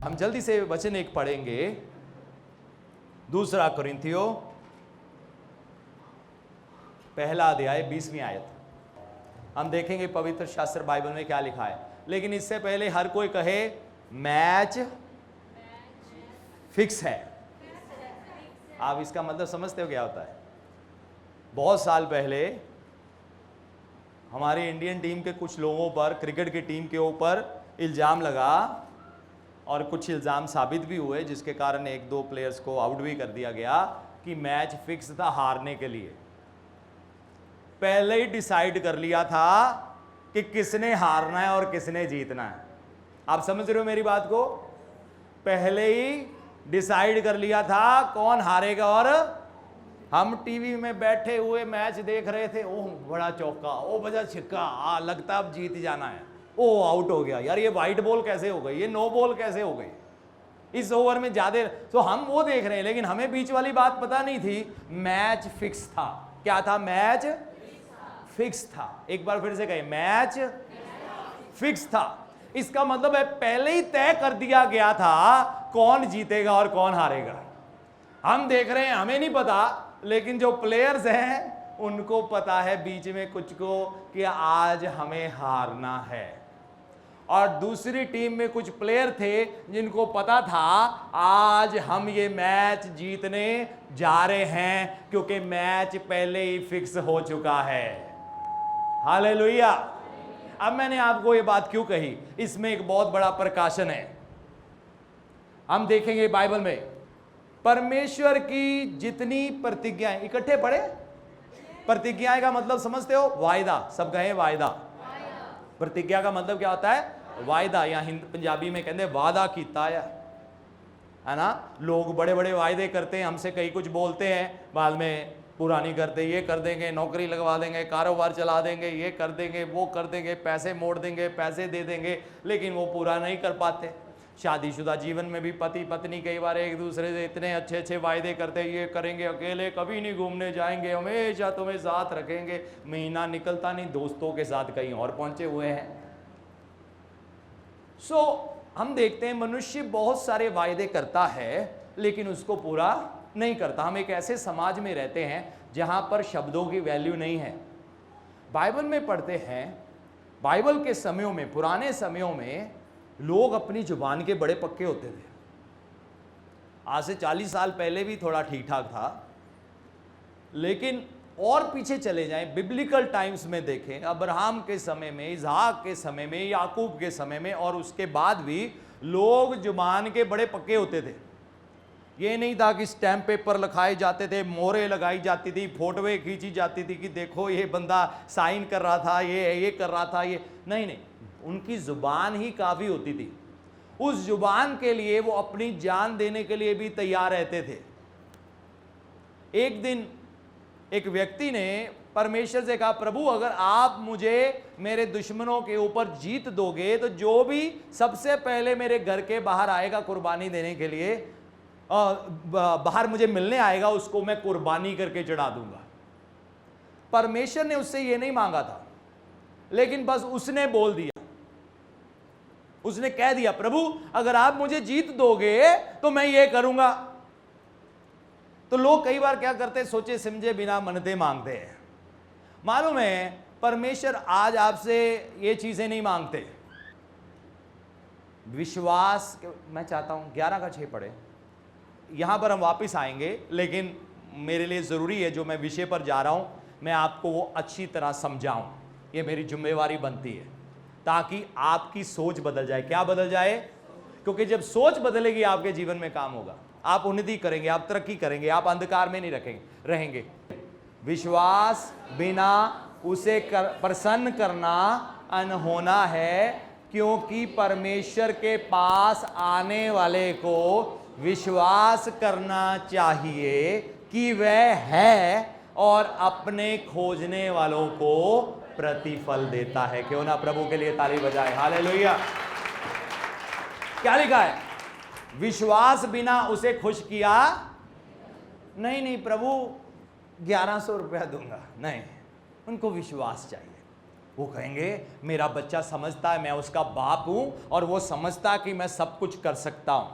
हम जल्दी से वचन एक पढ़ेंगे, दूसरा कुरिन्थियों पहला अध्याय 20वीं आयत। हम देखेंगे पवित्र शास्त्र बाइबल में क्या लिखा है, लेकिन इससे पहले हर कोई कहे मैच फिक्स है। आप इसका मतलब समझते हो क्या होता है? बहुत साल पहले हमारी इंडियन टीम के कुछ लोगों पर, क्रिकेट की टीम के ऊपर इल्ज़ाम लगा और कुछ इल्ज़ाम साबित भी हुए, जिसके कारण एक दो प्लेयर्स को आउट भी कर दिया गया कि मैच फिक्स था हारने के लिए। पहले ही डिसाइड कर लिया था कि किसने हारना है और किसने जीतना है। आप समझ रहे हो मेरी बात को? पहले ही डिसाइड कर लिया था कौन हारेगा। और हम टीवी में बैठे हुए मैच देख रहे थे, ओह बड़ा चौका, ओ बजा छिक्का, लगता अब जीत जाना है, ओ आउट हो गया, यार ये वाइट बॉल कैसे हो गई, ये नो बॉल कैसे हो गई, इस ओवर में ज्यादा। तो हम वो देख रहे हैं, लेकिन हमें बीच वाली बात पता नहीं थी। मैच फिक्स था। क्या था? मैच फिक्स था। एक बार फिर से कहें, मैच फिक्स था। इसका मतलब है पहले ही तय कर दिया गया था कौन जीतेगा और कौन हारेगा। हम देख रहे हैं, हमें नहीं पता, लेकिन जो प्लेयर्स हैं उनको पता है बीच में कुछ को कि आज हमें हारना है। और दूसरी टीम में कुछ प्लेयर थे जिनको पता था आज हम ये मैच जीतने जा रहे हैं, क्योंकि मैच पहले ही फिक्स हो चुका है। हालेलुया। अब मैंने आपको ये बात क्यों कही, इसमें एक बहुत बड़ा प्रकाशन है। हम देखेंगे बाइबल में परमेश्वर की जितनी प्रतिज्ञाएं, इकट्ठे पढ़े। प्रतिज्ञाएं का मतलब समझते हो? वायदा। सब कहें वायदा। प्रतिज्ञा का मतलब क्या होता है? वायदा। या पंजाबी में कहते हैं वादा कीता है ना। लोग बड़े बड़े वायदे करते हैं, हमसे कई कुछ बोलते हैं, बाद में पूरा नहीं करते। ये कर देंगे, नौकरी लगवा देंगे, कारोबार चला देंगे, ये कर देंगे, वो कर देंगे, पैसे मोड़ देंगे, पैसे दे देंगे, लेकिन वो पूरा नहीं कर पाते। शादीशुदा जीवन में भी पति पत्नी कई बार एक दूसरे से इतने अच्छे अच्छे वायदे करते हैं, ये करेंगे, अकेले कभी नहीं घूमने जाएंगे, हमेशा तुम्हें साथ रखेंगे। महीना निकलता नहीं, दोस्तों के साथ कहीं और पहुंचे हुए हैं। हम देखते हैं मनुष्य बहुत सारे वायदे करता है, लेकिन उसको पूरा नहीं करता। हम एक ऐसे समाज में रहते हैं जहां पर शब्दों की वैल्यू नहीं है। बाइबल में पढ़ते हैं, बाइबल के समयों में, पुराने समयों में लोग अपनी जुबान के बड़े पक्के होते थे। आज से 40 साल पहले भी थोड़ा ठीक ठाक था, लेकिन और पीछे चले जाएं, बिब्लिकल टाइम्स में देखें, अब्राहम के समय में, इसहाक के समय में, याकूब के समय में, और उसके बाद भी लोग जुबान के बड़े पक्के होते थे। ये नहीं था कि स्टैम्प पेपर लिखाए जाते थे, मोहरें लगाई जाती थी, फोटोएं खींची जाती थी कि देखो ये बंदा साइन कर रहा था, ये कर रहा था, ये नहीं। उनकी जुबान ही काफ़ी होती थी। उस जुबान के लिए वो अपनी जान देने के लिए भी तैयार रहते थे। एक दिन एक व्यक्ति ने परमेश्वर से कहा, प्रभु अगर आप मुझे मेरे दुश्मनों के ऊपर जीत दोगे तो जो भी सबसे पहले मेरे घर के बाहर आएगा कुर्बानी देने के लिए, बाहर मुझे मिलने आएगा, उसको मैं कुर्बानी करके चढ़ा दूंगा। परमेश्वर ने उससे ये नहीं मांगा था, लेकिन बस उसने बोल दिया, उसने कह दिया, प्रभु अगर आप मुझे जीत दोगे तो मैं ये करूंगा। तो लोग कई बार क्या करते हैं, सोचे समझे बिना मन्नतें मांगते हैं। मालूम है परमेश्वर आज आपसे ये चीजें नहीं मांगते। विश्वास, मैं चाहता हूं 11:6 पढ़े। यहां पर हम वापस आएंगे, लेकिन मेरे लिए जरूरी है जो मैं विषय पर जा रहा हूं मैं आपको वो अच्छी तरह समझाऊं। ये मेरी जिम्मेवारी बनती है, ताकि आपकी सोच बदल जाए। क्या बदल जाए? क्योंकि जब सोच बदलेगी आपके जीवन में काम होगा, आप उन्नति करेंगे, आप तरक्की करेंगे, आप अंधकार में नहीं रहेंगे। विश्वास बिना उसे प्रसन्न करना अनहोना है, क्योंकि परमेश्वर के पास आने वाले को विश्वास करना चाहिए कि वह है और अपने खोजने वालों को प्रतिफल देता है। क्यों ना प्रभु के लिए ताली बजाए। हालेलुया। क्या लिखा है? विश्वास बिना उसे खुश किया नहीं प्रभु 1100 रुपया दूंगा, नहीं, उनको विश्वास चाहिए। वो कहेंगे मेरा बच्चा समझता है मैं उसका बाप हूं और वो समझता है कि मैं सब कुछ कर सकता हूं।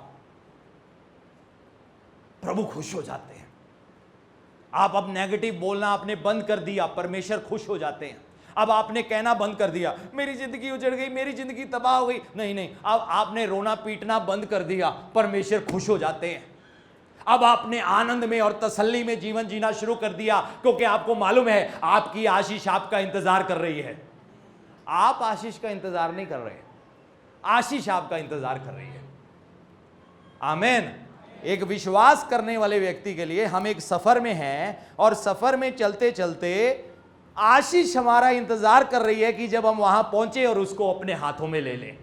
प्रभु खुश हो जाते हैं। आप अब नेगेटिव बोलना आपने बंद कर दिया, परमेश्वर खुश हो जाते हैं। अब आपने कहना बंद कर दिया मेरी जिंदगी उजड़ गई, मेरी जिंदगी तबाह हो गई, नहीं नहीं, अब आपने रोना पीटना बंद कर दिया, परमेश्वर खुश हो जाते हैं। अब आपने आनंद में और तसल्ली में जीवन जीना शुरू कर दिया, क्योंकि आपको मालूम है आपकी आशीष आपका इंतजार कर रही है। आप आशीष का इंतजार नहीं कर रहे, आशीष आपका इंतजार कर रही है। आमीन। एक विश्वास करने वाले व्यक्ति के लिए हम एक सफर में हैं और सफर में चलते चलते आशीष हमारा इंतजार कर रही है कि जब हम वहां पहुंचे और उसको अपने हाथों में ले लें,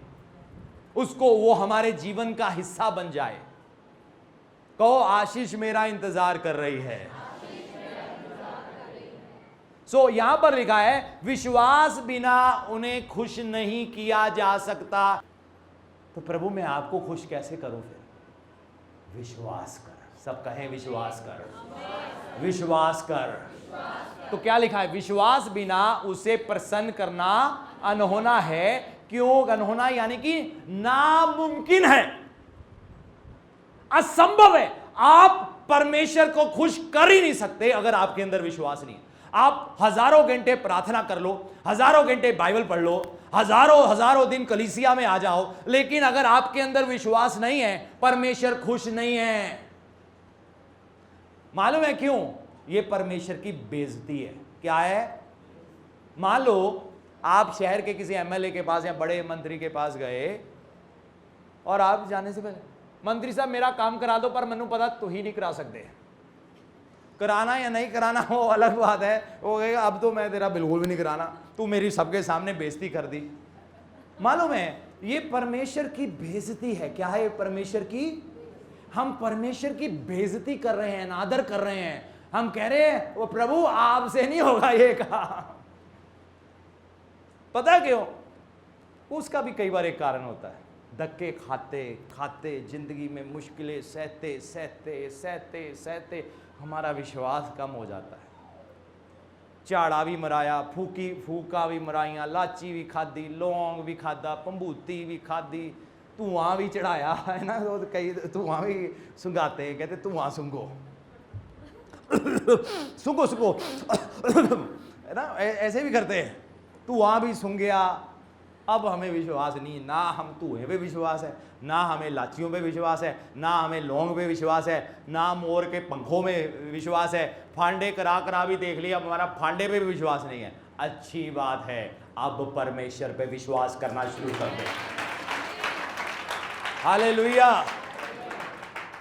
उसको वो हमारे जीवन का हिस्सा बन जाए। कहो आशीष मेरा इंतजार कर रही है। सो यहां पर लिखा है विश्वास बिना उन्हें खुश नहीं किया जा सकता। तो प्रभु मैं आपको खुश कैसे करूं? फिर विश्वास कर। सब कहें विश्वास कर, विश्वास कर। तो क्या लिखा है? विश्वास बिना उसे प्रसन्न करना अनहोना है। क्यों अनहोना? यानी कि नामुमकिन है, असंभव है। आप परमेश्वर को खुश कर ही नहीं सकते अगर आपके अंदर विश्वास नहीं है। आप हजारों घंटे प्रार्थना कर लो, हजारों घंटे बाइबल पढ़ लो, हजारों दिन कलीसिया में आ जाओ, लेकिन अगर आपके अंदर विश्वास नहीं है, परमेश्वर खुश नहीं है। मालूम है क्यों? ये परमेश्वर की बेइज्जती है। क्या है? मान लो आप शहर के किसी एमएलए के पास या बड़े मंत्री के पास गए और आप जाने से पहले मंत्री साहब मेरा काम करा दो, पर मैनू पता तू ही नहीं करा सकते। कराना या नहीं कराना वो अलग बात है। वो कहेगा अब तो मैं तेरा बिल्कुल भी नहीं कराना, तू मेरी सबके सामने बेइज्जती कर दी। मालूम है ये परमेश्वर की बेइज्जती है। क्या है ये? परमेश्वर की, हम परमेश्वर की बेइज्जती कर रहे हैं, अनादर कर रहे हैं। हम कह रहे हैं वो प्रभु आपसे नहीं होगा ये काम। पता क्यों? उसका भी कई बार एक कारण होता है। धक्के खाते खाते जिंदगी में मुश्किलें सहते सहते सहते सहते हमारा विश्वास कम हो जाता है। झाड़ा भी मराया, फूका भी मराइया, लाची भी खादी, लौंग भी खादा, पंबूती भी खादी, धुआं भी चढ़ाया, है ना। तो कई धुआं भी सुंगाते हैं, कहते धुआं सुंगो सुंगो सुंगो है ना, ऐसे भी करते हैं। धुआं भी सुंग गया। अब हमें विश्वास नहीं, ना हम धुएं पे विश्वास है, ना हमें लाचियों पे विश्वास है, ना हमें लौंग पे विश्वास है, ना मोर के पंखों में विश्वास है। फांडे करा भी देख लिया, हमारा फांडे पे भी विश्वास नहीं है। अच्छी बात है, अब परमेश्वर पे विश्वास करना शुरू कर दे। हालेलुया।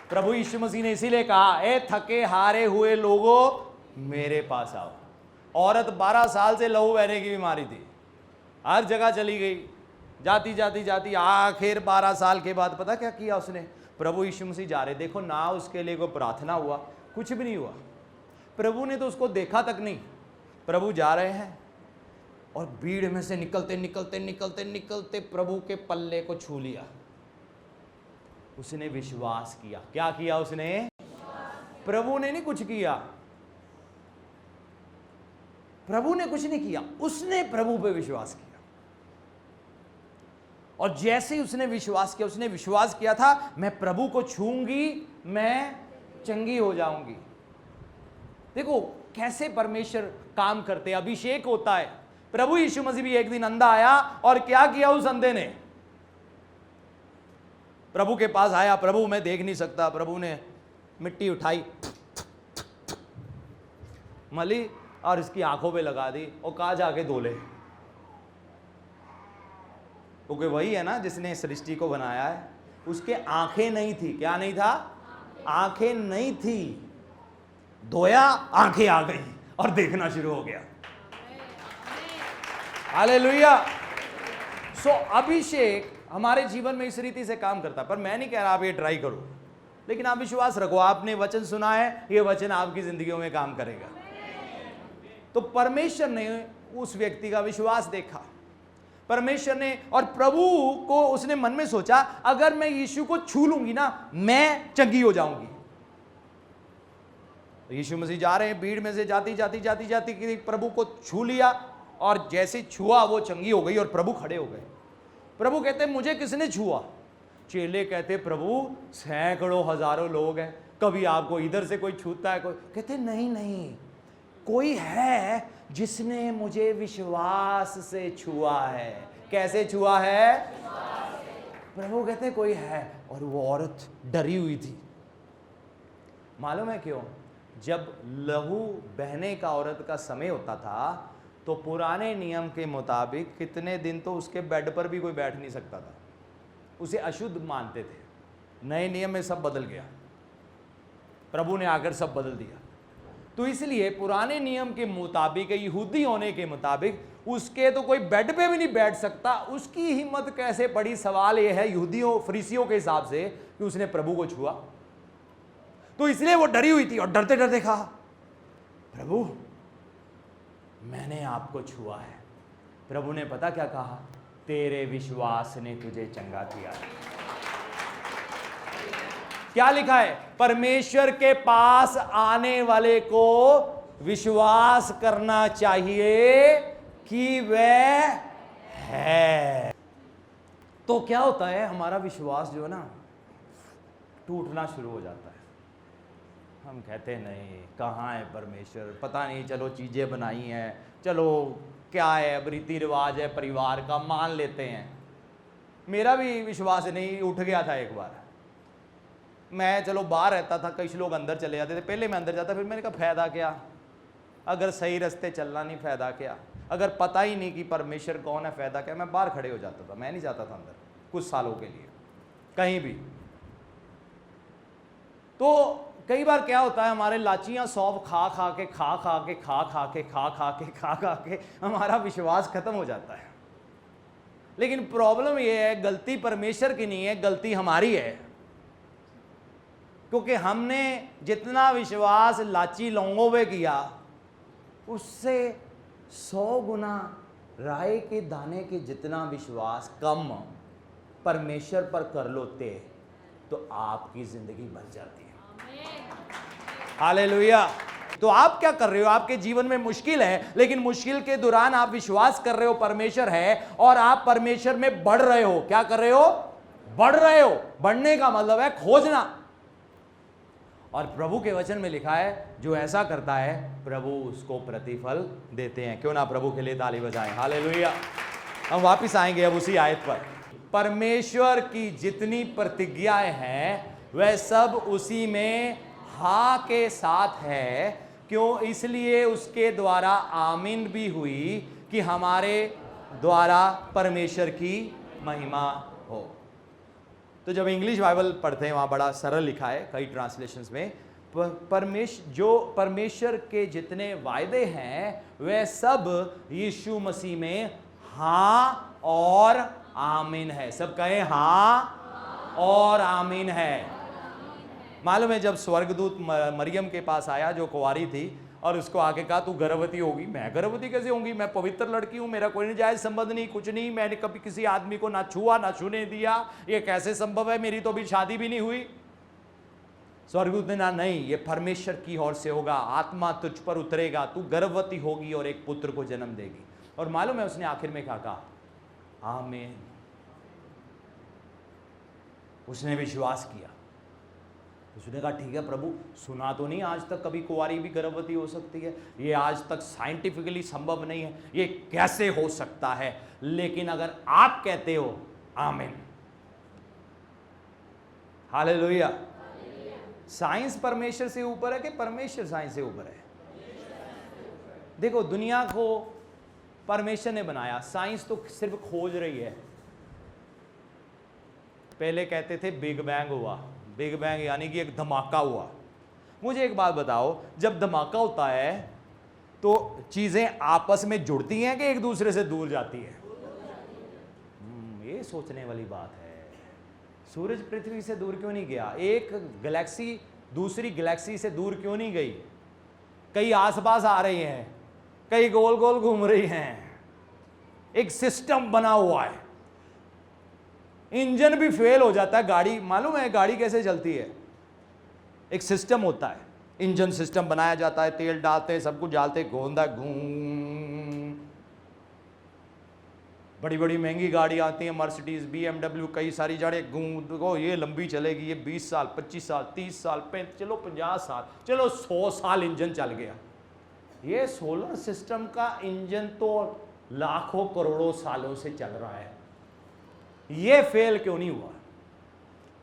प्रभु यीशु मसीह ने इसीलिए कहा ए थके हारे हुए लोगों मेरे पास आओ। औरत 12 साल से लहू बहने की बीमारी थी, हर जगह चली गई, जाती आखिर 12 साल के बाद पता क्या किया उसने? प्रभु यीशु मसीह जा रहे, देखो ना उसके लिए कोई प्रार्थना हुआ, कुछ भी नहीं हुआ। प्रभु ने तो उसको देखा तक नहीं। प्रभु जा रहे हैं और भीड़ में से निकलते निकलते निकलते निकलते प्रभु के पल्ले को छू लिया। उसने विश्वास किया। क्या किया उसने? प्रभु ने नहीं कुछ किया, प्रभु ने कुछ नहीं किया, उसने प्रभु पे विश्वास किया। और जैसे ही उसने विश्वास किया था मैं प्रभु को छूंगी, मैं चंगी हो जाऊंगी। देखो कैसे परमेश्वर काम करते हैं। अभिषेक होता है। प्रभु यीशु मसीह भी एक दिन अंधा आया और क्या किया उस अंधे ने? प्रभु के पास आया, प्रभु मैं देख नहीं सकता। प्रभु ने मिट्टी उठाई, मली और इसकी आंखों पे लगा दी और कहा जाके धो ले। क्योंकि वही है ना जिसने सृष्टि को बनाया है। उसके आंखें नहीं थी। क्या नहीं था? आंखें नहीं थी। धोया, आंखें आ गई और देखना शुरू हो गया। हालेलुया। सो अभिषेक हमारे जीवन में इस रीति से काम करता है। पर मैं नहीं कह रहा आप ये ट्राई करो, लेकिन आप विश्वास रखो, आपने वचन सुना है, ये वचन आपकी जिंदगियों में काम करेगा। तो परमेश्वर ने उस व्यक्ति का विश्वास देखा। परमेश्वर ने, और प्रभु को उसने मन में सोचा अगर मैं यीशु को छू लूंगी ना मैं चंगी हो जाऊंगी। यीशु मसीह जा रहे हैं, भीड़ में से जाती प्रभु को छू लिया और जैसे छुआ वो चंगी हो गई और प्रभु खड़े हो गए। प्रभु कहते मुझे किसने छुआ? चेले कहते प्रभु सैकड़ों हजारों लोग हैं, कभी आपको इधर से कोई छूता है कोई। कहते नहीं नहीं, कोई है जिसने मुझे विश्वास से छुआ है। कैसे छुआ है? प्रभु कहते कोई है। और वो औरत डरी हुई थी। मालूम है क्यों? जब लहू बहने का औरत का समय होता था तो पुराने नियम के मुताबिक कितने दिन तो उसके बेड पर भी कोई बैठ नहीं सकता था, उसे अशुद्ध मानते थे। नए नियम में सब बदल गया, प्रभु ने आकर सब बदल दिया। तो इसलिए पुराने नियम के मुताबिक, यहूदी होने के मुताबिक, उसके तो कोई बेड पे भी नहीं बैठ सकता। उसकी हिम्मत कैसे पड़ी? सवाल यह है यहूदियों फरीसियों के हिसाब से कि उसने प्रभु को छुआ। तो इसलिए वो डरी हुई थी और डरते डरते कहा प्रभु मैंने आपको छुआ है। प्रभु ने पता क्या कहा? तेरे विश्वास ने तुझे चंगा किया। क्या लिखा है? परमेश्वर के पास आने वाले को विश्वास करना चाहिए कि वह है। तो क्या होता है, हमारा विश्वास जो है ना टूटना शुरू हो जाता है। हम कहते नहीं कहाँ है परमेश्वर, पता नहीं, चलो चीज़ें बनाई हैं, चलो क्या है, अब रीति रिवाज है परिवार का, मान लेते हैं। मेरा भी विश्वास नहीं उठ गया था एक बार। मैं चलो बाहर रहता था, कई लोग अंदर चले जाते थे, पहले मैं अंदर जाता, फिर मैंने कहा फ़ायदा क्या, अगर सही रास्ते चलना नहीं फ़ायदा क्या, अगर पता ही नहीं कि परमेश्वर कौन है फ़ायदा क्या। मैं बाहर खड़े हो जाता था, मैं नहीं जाता था अंदर कुछ सालों के लिए कहीं भी। तो कई बार क्या होता है, हमारे लाचियां सौंफ खा खा के हमारा विश्वास खत्म हो जाता है। लेकिन प्रॉब्लम यह है, गलती परमेश्वर की नहीं है, गलती हमारी है। क्योंकि हमने जितना विश्वास लाची लौंगों पे किया उससे 100 गुना राई के दाने के जितना विश्वास कम परमेश्वर पर कर लोते तो आपकी जिंदगी बच जाती है। हालेलुया। तो आप क्या कर रहे हो? आपके जीवन में मुश्किल है, लेकिन मुश्किल के दौरान आप विश्वास कर रहे हो परमेश्वर है, और आप परमेश्वर में बढ़ रहे हो। क्या कर रहे हो? बढ़ रहे हो। बढ़ने का मतलब है खोजना। और प्रभु के वचन में लिखा है जो ऐसा करता है प्रभु उसको प्रतिफल देते हैं। क्यों ना प्रभु के लिए ताली बजाएं। हालेलुया। हम वापस आएंगे अब उसी आयत पर। परमेश्वर की जितनी प्रतिज्ञाएं हैं वह सब उसी में हाँ के साथ है। क्यों? इसलिए उसके द्वारा आमीन भी हुई कि हमारे द्वारा परमेश्वर की महिमा हो। तो जब इंग्लिश बाइबल पढ़ते हैं वहाँ बड़ा सरल लिखा है कई ट्रांसलेशंस में, परमेश्वर के जितने वायदे हैं वह सब यीशु मसीह में हाँ और आमीन है। सब कहें हाँ और आमीन है। मालूम है जब स्वर्गदूत मरियम के पास आया जो कुंवारी थी और उसको आके कहा तू गर्भवती होगी। मैं गर्भवती कैसे होंगी? मैं पवित्र लड़की हूँ, मेरा कोई जायज संबंध नहीं, कुछ नहीं, मैंने कभी किसी आदमी को ना छुआ ना छूने दिया, ये कैसे संभव है? मेरी तो अभी शादी भी नहीं हुई। स्वर्गदूत ने ना, नहीं, ये परमेश्वर की ओर से होगा, आत्मा तुझ पर उतरेगा, तू गर्भवती होगी और एक पुत्र को जन्म देगी। और मालूम है उसने आखिर में क्या कहा? आमीन। उसने विश्वास किया। उसने कहा ठीक है प्रभु, सुना तो नहीं आज तक कभी कुंवारी भी गर्भवती हो सकती है, ये आज तक साइंटिफिकली संभव नहीं है, ये कैसे हो सकता है? लेकिन अगर आप कहते हो आमीन। हालेलुया। साइंस परमेश्वर से ऊपर है कि परमेश्वर साइंस से ऊपर है? देखो दुनिया को परमेश्वर ने बनाया, साइंस तो सिर्फ खोज रही है। पहले कहते थे बिग बैंग हुआ, बिग बैंग यानी कि एक धमाका हुआ। मुझे एक बात बताओ, जब धमाका होता है तो चीजें आपस में जुड़ती हैं कि एक दूसरे से दूर जाती है? ये सोचने वाली बात है। सूरज पृथ्वी से दूर क्यों नहीं गया? एक गैलेक्सी दूसरी गैलेक्सी से दूर क्यों नहीं गई? कई आसपास आ रही हैं, कई गोल गोल घूम रही हैं। एक सिस्टम बना हुआ है। इंजन भी फेल हो जाता है गाड़ी, मालूम है गाड़ी कैसे चलती है? एक सिस्टम होता है, इंजन सिस्टम बनाया जाता है, तेल डालते हैं, सब कुछ डालते, गोंदा घूम, बड़ी बड़ी महंगी गाड़ी आती है, मर्सिडीज, BMW, कई सारी जाड़े गूंद, ये लंबी चलेगी, ये 20 साल 25 साल 30 साल 35, चलो 50 साल, चलो 100 साल इंजन चल गया। ये सोलर सिस्टम का इंजन तो लाखों करोड़ों सालों से चल रहा है, ये फेल क्यों नहीं हुआ?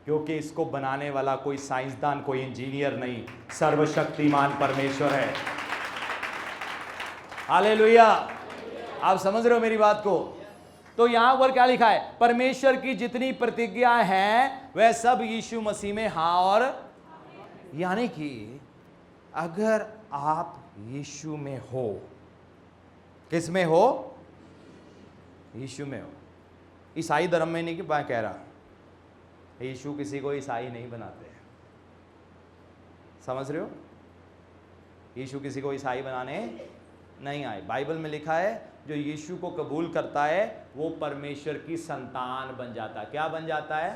क्योंकि इसको बनाने वाला कोई साइंसदान, कोई इंजीनियर नहीं, सर्वशक्तिमान परमेश्वर है। हालेलुया। आप समझ रहे हो मेरी बात को? तो यहां पर क्या लिखा है? परमेश्वर की जितनी प्रतिज्ञा है वह सब यीशु मसीह में हाँ और, यानी कि अगर आप यीशु में हो, किस में हो? यीशु में हो। ईसाई धर्म में नहीं कि मैं कह रहा, यीशु किसी को ईसाई नहीं बनाते, समझ रहे हो? यीशु किसी को ईसाई बनाने नहीं आए। बाइबल में लिखा है जो यीशु को कबूल करता है वो परमेश्वर की संतान बन जाता है। क्या बन जाता है?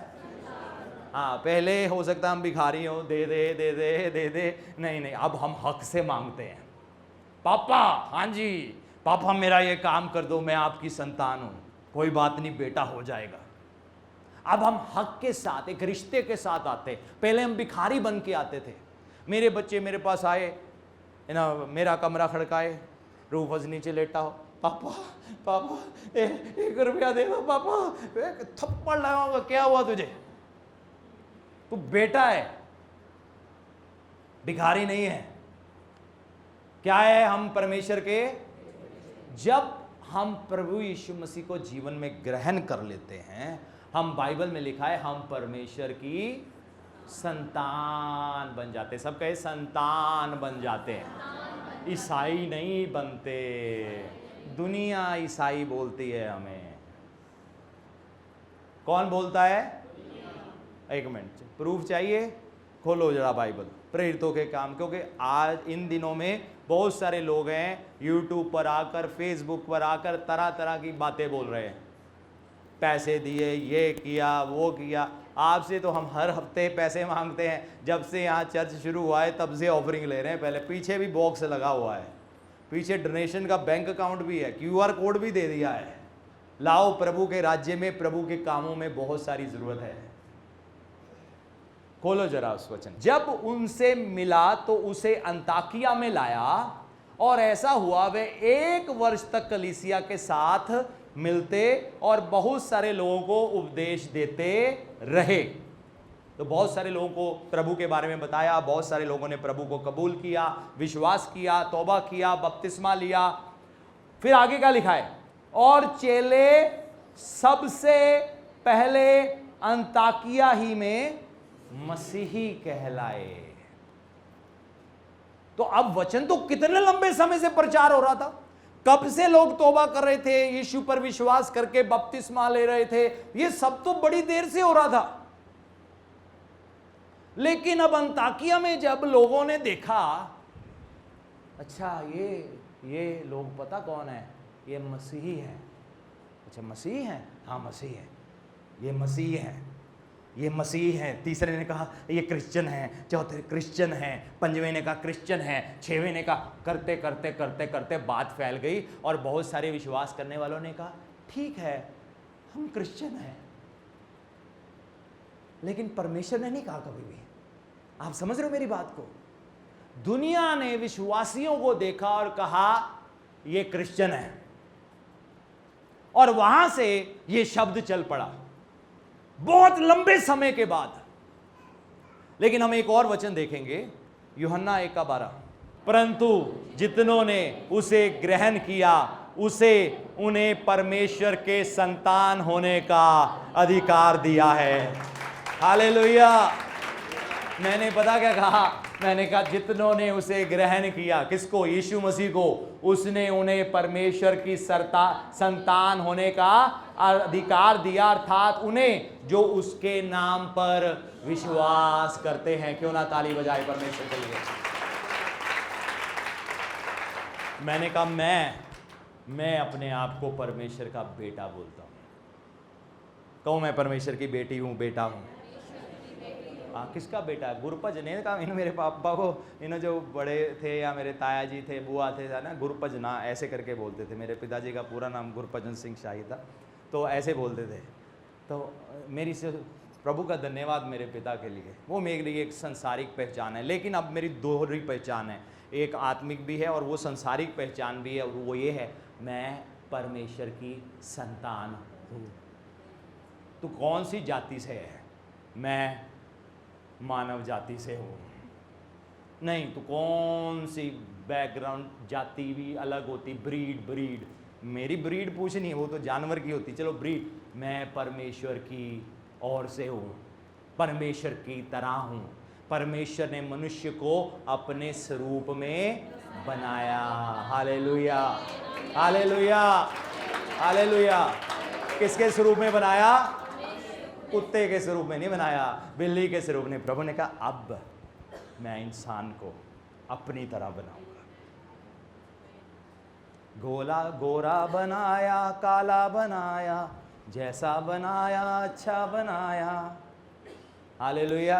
हाँ, पहले हो सकता है हम भिखारी हो, दे दे दे दे दे दे, नहीं नहीं, अब हम हक से मांगते हैं। पापा, हाँ जी पापा मेरा ये काम कर दो, मैं आपकी संतान हूं। कोई बात नहीं बेटा, हो जाएगा। अब हम हक के साथ, एक रिश्ते के साथ आते। पहले हम भिखारी बन के आते थे। मेरे बच्चे मेरे पास आए ना, मेरा कमरा खड़काए, रूफस नीचे लेटा हो, पापा पापा 1 रुपया दे दो पापा, एक थप्पड़ लगाऊंगा। क्या हुआ तुझे? तू बेटा है, भिखारी नहीं है। क्या है? हम परमेश्वर के, जब हम प्रभु यीशु मसीह को जीवन में ग्रहण कर लेते हैं, हम, बाइबल में लिखा है हम परमेश्वर की संतान बन जाते। सब कहे संतान बन जाते हैं। ईसाई नहीं बनते। दुनिया ईसाई बोलती है हमें। कौन बोलता है? एक मिनट, प्रूफ चाहिए? खोलो जरा बाइबल, प्रेरितों के काम। क्योंकि आज इन दिनों में बहुत सारे लोग हैं यूट्यूब पर आकर, फेसबुक पर आकर तरह तरह की बातें बोल रहे हैं। पैसे दिए, ये किया, वो किया। आपसे तो हम हर हफ्ते पैसे मांगते हैं। जब से यहाँ चर्च शुरू हुआ है तब से ऑफरिंग ले रहे हैं। पहले पीछे भी बॉक्स लगा हुआ है, पीछे डोनेशन का बैंक अकाउंट भी है, QR कोड भी दे दिया है। लाओ, प्रभु के राज्य में, प्रभु के कामों में बहुत सारी जरूरत है। खोलो जरा उस वचन। जब उनसे मिला तो उसे अंताकिया में लाया, और ऐसा हुआ वे 1 वर्ष तक कलीसिया के साथ मिलते और बहुत सारे लोगों को उपदेश देते रहे। तो बहुत सारे लोगों को प्रभु के बारे में बताया, बहुत सारे लोगों ने प्रभु को कबूल किया, विश्वास किया, तौबा किया, बपतिस्मा लिया। फिर आगे क्या लिखा है? और चेले सबसे पहले अंताकिया ही में मसीही कहलाए। तो अब वचन तो कितने लंबे समय से प्रचार हो रहा था। कब से लोग तौबा कर रहे थे, यीशु पर विश्वास करके बपतिस्मा ले रहे थे। ये सब तो बड़ी देर से हो रहा था। लेकिन अब अंताकिया में जब लोगों ने देखा, अच्छा ये लोग पता कौन है? ये मसीही है। अच्छा मसीह है? हाँ मसीह है, ये मसीह है, ये मसीह है। तीसरे ने कहा ये क्रिश्चियन है, चौथे क्रिश्चियन है, पंजवें ने कहा क्रिश्चियन है, छवें ने कहा। करते करते करते करते बात फैल गई और बहुत सारे विश्वास करने वालों ने कहा ठीक है हम क्रिश्चियन हैं। लेकिन परमेश्वर ने नहीं कहा कभी भी। आप समझ रहे हो मेरी बात को? दुनिया ने विश्वासियों को देखा और कहा ये क्रिश्चियन है, और वहां से ये शब्द चल पड़ा बहुत लंबे समय के बाद। लेकिन हम एक और वचन देखेंगे, यूहन्ना 1:12। परंतु जितनों ने उसे ग्रहण किया उसे उन्हें परमेश्वर के संतान होने का अधिकार दिया है। हालेलुया। मैंने पता क्या कहा? मैंने कहा जितनों ने उसे ग्रहण किया। किसको? यीशु मसीह को। उसने उन्हें परमेश्वर की संतान होने का अधिकार दिया, अर्थात उन्हें जो उसके नाम पर विश्वास करते हैं। क्यों ना ताली बजाए परमेश्वर के लिए। मैंने कहा मैं अपने आप को परमेश्वर का बेटा बोलता हूं। कहूं मैं परमेश्वर की बेटी हूं, बेटा हूं। किसका बेटा है? गुरपज ने कहा। इन मेरे पापा को, इन जो बड़े थे या मेरे ताया जी थे, बुआ थे ना, गुरपज ना ऐसे करके बोलते थे। मेरे पिताजी का पूरा नाम गुरपजन सिंह शाही था। तो ऐसे बोलते थे। तो मेरी से प्रभु का धन्यवाद मेरे पिता के लिए, वो मेरे लिए एक संसारिक पहचान है। लेकिन अब मेरी दोहरी पहचान है, एक आत्मिक भी है और वो संसारिक पहचान भी है, और वो ये है, मैं परमेश्वर की संतान हूँ। तू कौन सी जाति से है? मैं मानव जाति से हूँ। नहीं, तो कौन सी बैकग्राउंड, जाति भी अलग होती, ब्रीड मेरी ब्रीड पूछनी है, वो तो जानवर की होती, चलो ब्रीड। मैं परमेश्वर की ओर से हूँ, परमेश्वर की तरह हूँ। परमेश्वर ने मनुष्य को अपने स्वरूप में बनाया। Hallelujah, hallelujah, hallelujah. किसके स्वरूप में बनाया? कुत्ते के स्वरूप में नहीं बनाया, बिल्ली के स्वरूप में। प्रभु ने कहा अब मैं इंसान को अपनी तरह बनाऊंगा। गोरा बनाया, काला बनाया, जैसा बनाया अच्छा बनाया। हालेलुया।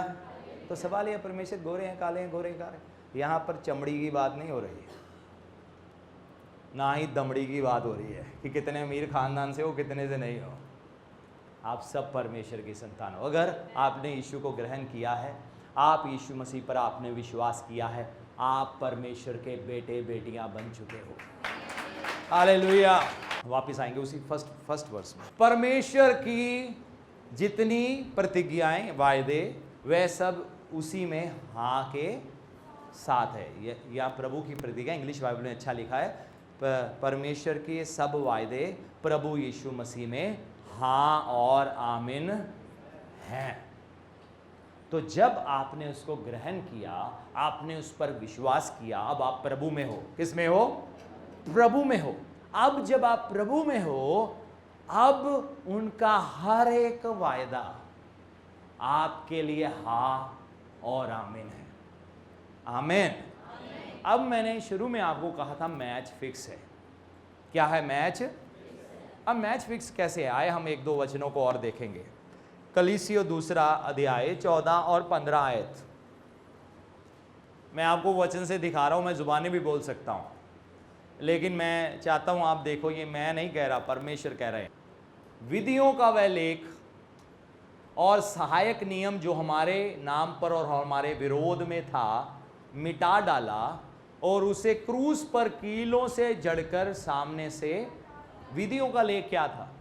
तो सवाल यह, परमेश्वर गोरे हैं, काले हैं, गोरे हैं, काले? यहाँ पर चमड़ी की बात नहीं हो रही है, ना ही दमड़ी की बात हो रही है कि कितने अमीर खानदान से हो, कितने से नहीं हो। आप सब परमेश्वर की संतान हो। अगर आपने यीशु को ग्रहण किया है, आप यीशु मसीह पर आपने विश्वास किया है, आप परमेश्वर के बेटे बेटियां बन चुके हो। हालेलुया। वापस आएंगे उसी फर्स्ट वर्स में। परमेश्वर की जितनी प्रतिज्ञाएं, वायदे, वह सब उसी में हाँ के साथ है। या प्रभु की प्रतिज्ञा, इंग्लिश बाइबल में अच्छा लिखा है, परमेश्वर के सब वायदे प्रभु यीशु मसीह में हाँ और आमीन हैं। तो जब आपने उसको ग्रहण किया, आपने उस पर विश्वास किया, अब आप प्रभु में हो। किस में हो? प्रभु में हो। अब जब आप प्रभु में हो, अब उनका हर एक वायदा आपके लिए हाँ और आमीन है। आमीन। अब मैंने शुरू में आपको कहा था मैच फिक्स है। क्या है? मैच। अब मैच फिक्स कैसे है? आए हम एक दो वचनों को और देखेंगे। कलीसियो 2 अध्याय 14 और 15 आयत। मैं आपको वचन से दिखा रहा हूं, मैं जुबानी भी बोल सकता हूं, लेकिन मैं चाहता हूं आप देखो, ये मैं नहीं कह रहा, परमेश्वर कह रहे हैं। विधियों का वह लेख और सहायक नियम जो हमारे नाम पर और हमारे विरोध में था, मिटा डाला और उसे क्रूस पर कीलों से जड़कर सामने से। विधियों का लेख क्या था?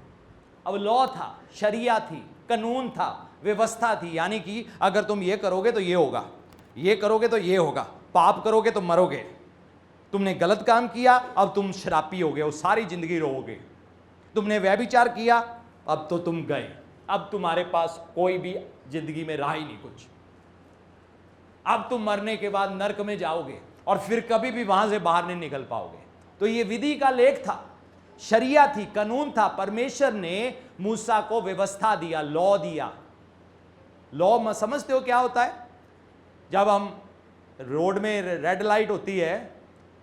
अब लॉ था, शरिया थी, कानून था, व्यवस्था थी। यानी कि अगर तुम ये करोगे तो ये होगा, ये करोगे तो ये होगा, पाप करोगे तो मरोगे, तुमने गलत काम किया अब तुम शराबी हो गए और सारी जिंदगी रोओगे, तुमने व्यभिचार किया अब तो तुम गए, अब तुम्हारे पास कोई भी जिंदगी में रहा ही नहीं कुछ, अब तुम मरने के बाद नरक में जाओगे और फिर कभी भी वहां से बाहर नहीं निकल पाओगे। तो ये विधि का लेख था, शरिया थी, कानून था। परमेश्वर ने मूसा को व्यवस्था दिया, लॉ दिया। लॉ समझते हो क्या होता है? जब हम रोड में रेड लाइट होती है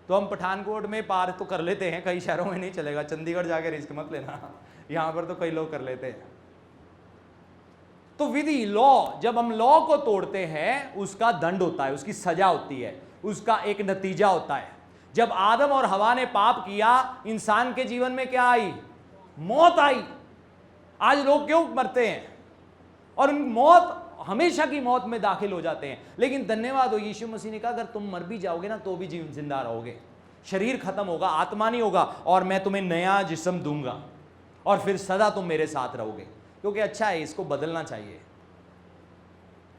तो हम पठानकोट में पार तो कर लेते हैं, कई शहरों में नहीं चलेगा, चंडीगढ़ जाके रिस्क मत लेना, यहां पर तो कई लोग कर लेते हैं। तो विधि, लॉ, जब हम लॉ को तोड़ते हैं उसका दंड होता है, उसकी सजा होती है, उसका एक नतीजा होता है। जब आदम और हवा ने पाप किया, इंसान के जीवन में क्या आई? मौत आई। आज लोग क्यों मरते हैं और मौत, हमेशा की मौत में दाखिल हो जाते हैं। लेकिन धन्यवाद हो, यीशु मसीह ने कहा अगर तुम मर भी जाओगे ना तो भी जीवन जिंदा रहोगे, शरीर खत्म होगा, आत्मा नहीं होगा, और मैं तुम्हें नया जिस्म दूंगा और फिर सदा तुम मेरे साथ रहोगे। क्योंकि अच्छा है, इसको बदलना चाहिए।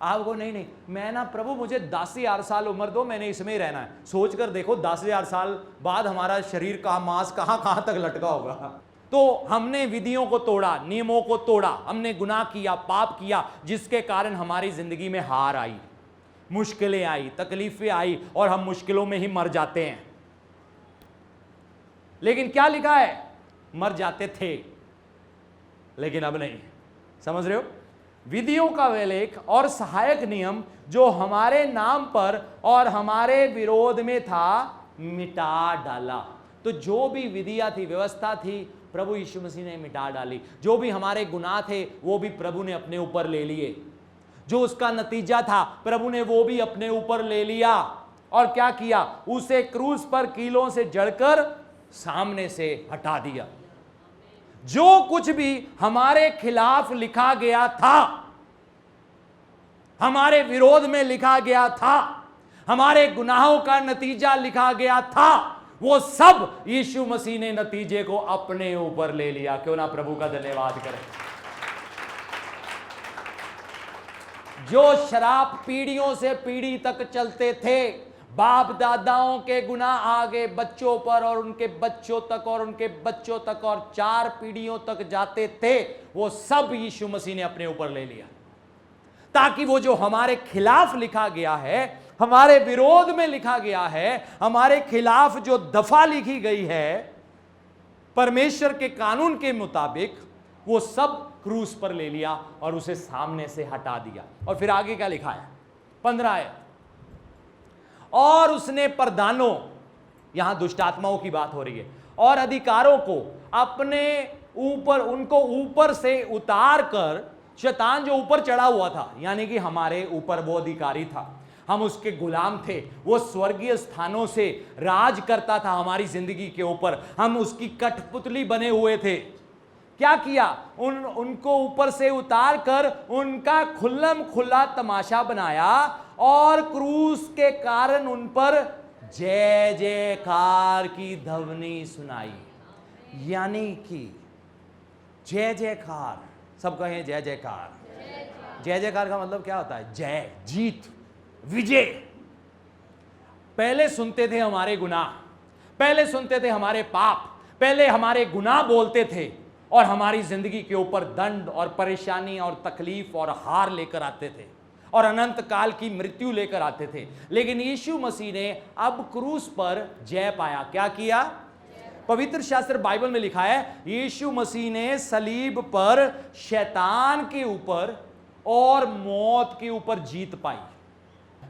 आपको नहीं, मैं ना प्रभु मुझे 10,000 साल उम्र दो, मैंने इसमें ही रहना है। सोच कर देखो 10,000 साल बाद हमारा शरीर का मांस कहां कहां तक लटका होगा। तो हमने विधियों को तोड़ा, नियमों को तोड़ा, हमने गुनाह किया, पाप किया, जिसके कारण हमारी जिंदगी में हार आई, मुश्किलें आई, तकलीफें आई और हम मुश्किलों में ही मर जाते हैं। लेकिन क्या लिखा है? मर जाते थे, लेकिन अब नहीं। समझ रहे हो? विधियों का वह लेख और सहायक नियम जो हमारे नाम पर और हमारे विरोध में था, मिटा डाला। तो जो भी विधियां थी, व्यवस्था थी, प्रभु यीशु मसीह ने मिटा डाली। जो भी हमारे गुनाह थे वो भी प्रभु ने अपने ऊपर ले लिए। जो उसका नतीजा था प्रभु ने वो भी अपने ऊपर ले लिया। और क्या किया? उसे क्रूस पर कीलों से जड़कर सामने से हटा दिया। जो कुछ भी हमारे खिलाफ लिखा गया था, हमारे विरोध में लिखा गया था, हमारे गुनाहों का नतीजा लिखा गया था, वो सब यीशु मसीह ने नतीजे को अपने ऊपर ले लिया। क्यों ना प्रभु का धन्यवाद करें। जो शराब पीढ़ियों से पीढ़ी तक चलते थे, बाप दादाओं के गुनाह आगे बच्चों पर और उनके बच्चों तक और उनके बच्चों तक और 4 पीढ़ियों तक जाते थे, वो सब यीशु मसीह ने अपने ऊपर ले लिया, ताकि वो जो हमारे खिलाफ लिखा गया है, हमारे विरोध में लिखा गया है, हमारे खिलाफ जो दफा लिखी गई है परमेश्वर के कानून के मुताबिक, वो सब क्रूस पर ले लिया और उसे सामने से हटा दिया। और फिर आगे क्या लिखा है 15 आयत, और उसने प्रधानों, यहां दुष्ट आत्माओं की बात हो रही है, और अधिकारों को अपने ऊपर, उनको ऊपर से उतार कर, शैतान जो ऊपर चढ़ा हुआ था, यानी कि हमारे ऊपर वो अधिकारी था, हम उसके गुलाम थे, वो स्वर्गीय स्थानों से राज करता था हमारी जिंदगी के ऊपर, हम उसकी कठपुतली बने हुए थे। क्या किया? उनको ऊपर से उतार कर उनका खुल्लम खुल्ला तमाशा बनाया और क्रूस के कारण उन पर जय जयकार की ध्वनि सुनाई। यानी कि जय जयकार, सब कहें जय जयकार। जय जयकार का मतलब क्या होता है? जय, जीत, विजय। पहले सुनते थे हमारे गुनाह, पहले सुनते थे हमारे पाप, पहले हमारे गुनाह बोलते थे और हमारी जिंदगी के ऊपर दंड और परेशानी और तकलीफ और हार लेकर आते थे और अनंत काल की मृत्यु लेकर आते थे। लेकिन यीशु मसीह ने अब क्रूस पर जय पाया। क्या किया? पवित्र शास्त्र बाइबल में लिखा है, यीशु मसीह ने सलीब पर शैतान के ऊपर और मौत के ऊपर जीत पाई।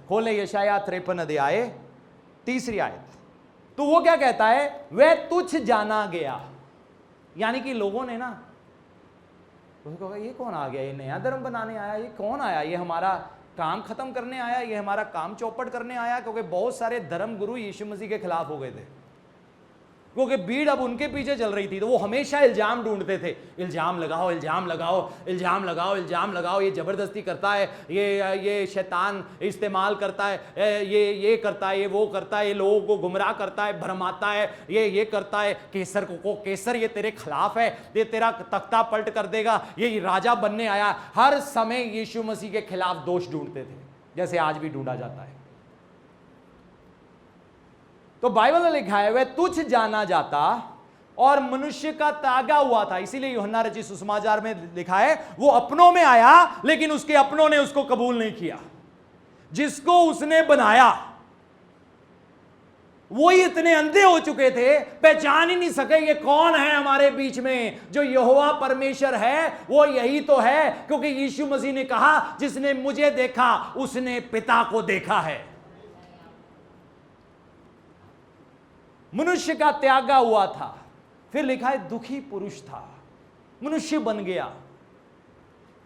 खोले यशायाह 53 अध्याय 3 आयत। तो वो क्या कहता है? वह तुच्छ जाना गया। यानी कि लोगों ने ना उसको कहा, ये कौन आ गया? ये नया धर्म बनाने आया? ये कौन आया? ये हमारा काम खत्म करने आया? ये हमारा काम चौपट करने आया? क्योंकि बहुत सारे धर्म गुरु यीशु मसीह के खिलाफ हो गए थे, क्योंकि भीड़ अब उनके पीछे चल रही थी। तो वो हमेशा इल्जाम ढूंढते थे, इल्जाम लगाओ, इल्जाम लगाओ, इल्जाम लगाओ, इल्जाम लगाओ, ये जबरदस्ती करता है, ये शैतान इस्तेमाल करता है, ये करता है, ये वो करता है, ये लोगों को गुमराह करता है, भरमाता है, ये करता है। केसर को केसर ये तेरे खिलाफ है, ये तेरा तख्ता पलट कर देगा, ये राजा बनने आया। हर समय यीशु मसीह के खिलाफ दोष ढूंढते थे, जैसे आज भी ढूंढा जाता है। तो बाइबल में लिखा है, वह तुच्छ जाना जाता और मनुष्य का त्यागा हुआ था। इसीलिए यूहन्ना रचित सुसमाचार में लिखा है, वो अपनों में आया लेकिन उसके अपनों ने उसको कबूल नहीं किया। जिसको उसने बनाया वो ही इतने अंधे हो चुके थे, पहचान ही नहीं सके ये कौन है हमारे बीच में। जो यहोवा परमेश्वर है वो यही तो है, क्योंकि यीशु मसीह ने कहा, जिसने मुझे देखा उसने पिता को देखा है। मनुष्य का त्यागा हुआ था। फिर लिखा है दुखी पुरुष था, मनुष्य बन गया।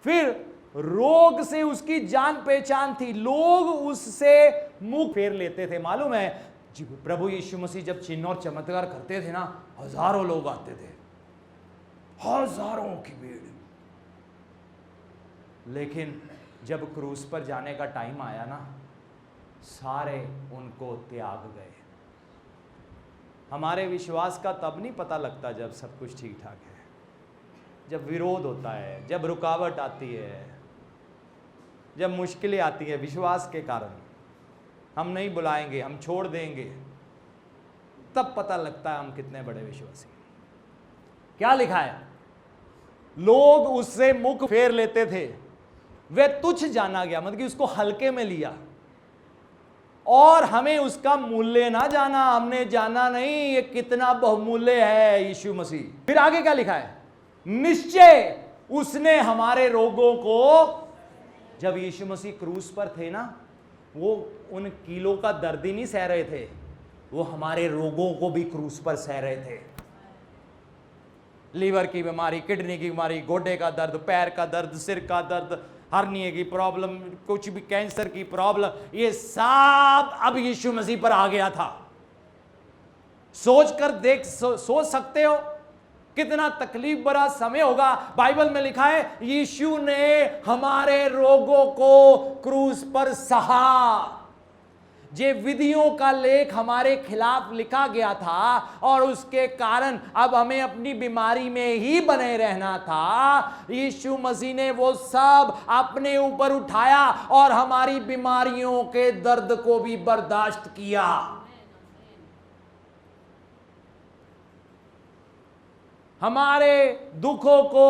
फिर रोग से उसकी जान पहचान थी, लोग उससे मुंह फेर लेते थे। मालूम है, प्रभु यीशु मसीह जब चिन्ह और चमत्कार करते थे ना, हजारों लोग आते थे, हजारों की भीड़। लेकिन जब क्रूस पर जाने का टाइम आया ना, सारे उनको त्याग गए। हमारे विश्वास का तब नहीं पता लगता जब सब कुछ ठीक ठाक है, जब विरोध होता है, जब रुकावट आती है, जब मुश्किलें आती है विश्वास के कारण। हम नहीं बुलाएंगे, हम छोड़ देंगे, तब पता लगता है हम कितने बड़े विश्वासी। क्या लिखा है? लोग उससे मुख फेर लेते थे, वह तुच्छ जाना गया, मतलब कि उसको हल्के में लिया और हमें उसका मूल्य ना जाना। हमने जाना नहीं ये कितना बहुमूल्य है यीशु मसीह। फिर आगे क्या लिखा है? निश्चय उसने हमारे रोगों को, जब यीशु मसीह क्रूस पर थे ना, वो उन कीलों का दर्द ही नहीं सह रहे थे, वो हमारे रोगों को भी क्रूस पर सह रहे थे। लीवर की बीमारी, किडनी की बीमारी, गोडे का दर्द, पैर का दर्द, सिर का दर्द, हर्निया की प्रॉब्लम, कुछ भी कैंसर की प्रॉब्लम, ये सब अब यीशु मसीह पर आ गया था। सोच कर देख, सोच सकते हो कितना तकलीफ भरा समय होगा। बाइबल में लिखा है यीशु ने हमारे रोगों को क्रूस पर सहा। जे विधियों का लेख हमारे खिलाफ लिखा गया था और उसके कारण अब हमें अपनी बीमारी में ही बने रहना था, यीशु मसीह ने वो सब अपने ऊपर उठाया और हमारी बीमारियों के दर्द को भी बर्दाश्त किया। हमारे दुखों को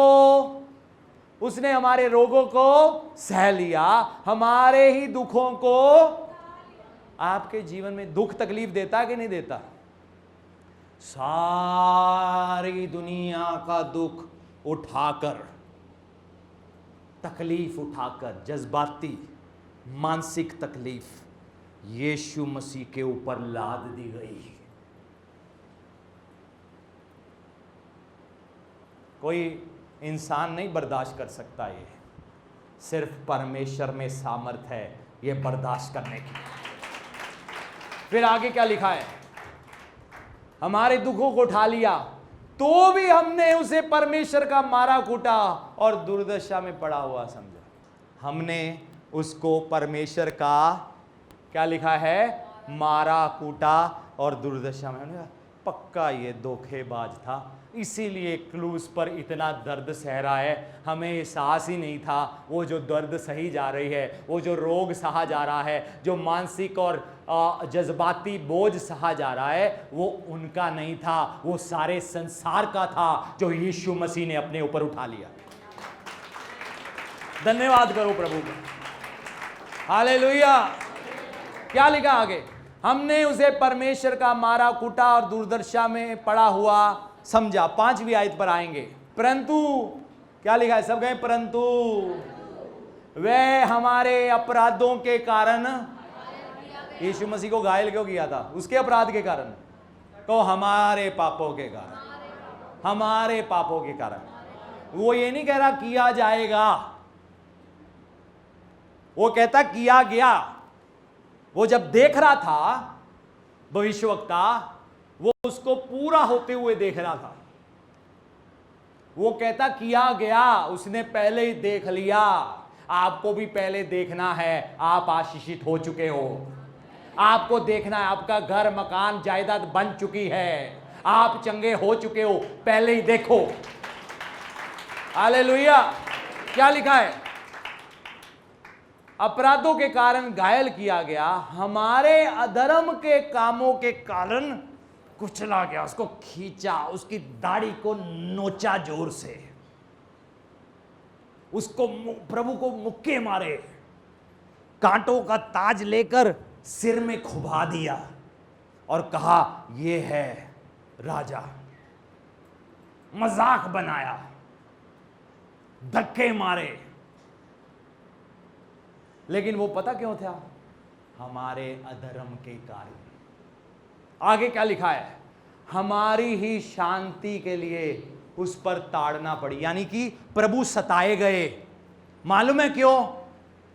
उसने, हमारे रोगों को सह लिया, हमारे ही दुखों को। आपके जीवन में दुख तकलीफ देता कि नहीं देता? सारी दुनिया का दुख उठाकर, तकलीफ उठाकर, जज्बाती मानसिक तकलीफ यीशु मसीह के ऊपर लाद दी गई। कोई इंसान नहीं बर्दाश्त कर सकता, ये सिर्फ परमेश्वर में सामर्थ है ये बर्दाश्त करने की। फिर आगे क्या लिखा है? हमारे दुखों को उठा लिया तो भी हमने उसे परमेश्वर का मारा कूटा और दुर्दशा में पड़ा हुआ समझा। हमने उसको परमेश्वर का, क्या लिखा है, मारा कूटा और दुर्दशा में। हमने कहा पक्का ये धोखेबाज था, इसीलिए क्रूस पर इतना दर्द सह रहा है। हमें एहसास ही नहीं था वो जो दर्द सही जा रही है, वो जो रोग सहा जा रहा है, जो मानसिक और जज्बाती बोझ सहा जा रहा है, वो उनका नहीं था, वो सारे संसार का था जो यीशु मसीह ने अपने ऊपर उठा लिया। धन्यवाद करो प्रभु का, हालेलुया। क्या लिखा आगे? हमने उसे परमेश्वर का मारा कूटा और दुर्दशा में पड़ा हुआ समझा। 5वीं आयत पर आएंगे। परंतु क्या लिखा है? सब गए परंतु वह हमारे अपराधों के कारण, यीशु मसीह को घायल क्यों किया था? उसके अपराध के कारण, तो हमारे पापों के कारण, हमारे पापों के कारण। वो ये नहीं कह रहा किया जाएगा, वो कहता किया गया। वो जब देख रहा था भविष्यवक्ता, वो उसको पूरा होते हुए देख रहा था। वो कहता किया गया, उसने पहले ही देख लिया। आपको भी पहले देखना है। आप आशीषित हो चुके हो, आपको देखना है। आपका घर मकान जायदाद बन चुकी है, आप चंगे हो चुके हो, पहले ही देखो। हालेलुया। क्या लिखा है? अपराधों के कारण घायल किया गया, हमारे अधर्म के कामों के कारण कुचला गया। उसको खींचा, उसकी दाढ़ी को नोचा जोर से, उसको, प्रभु को मुक्के मारे, कांटों का ताज लेकर सिर में खुबा दिया और कहा यह है राजा। मजाक बनाया, धक्के मारे। लेकिन वो पता क्यों था? हमारे अधर्म के कारण। आगे क्या लिखा है? हमारी ही शांति के लिए उस पर ताड़ना पड़ी। यानी कि प्रभु सताए गए। मालूम है क्यों?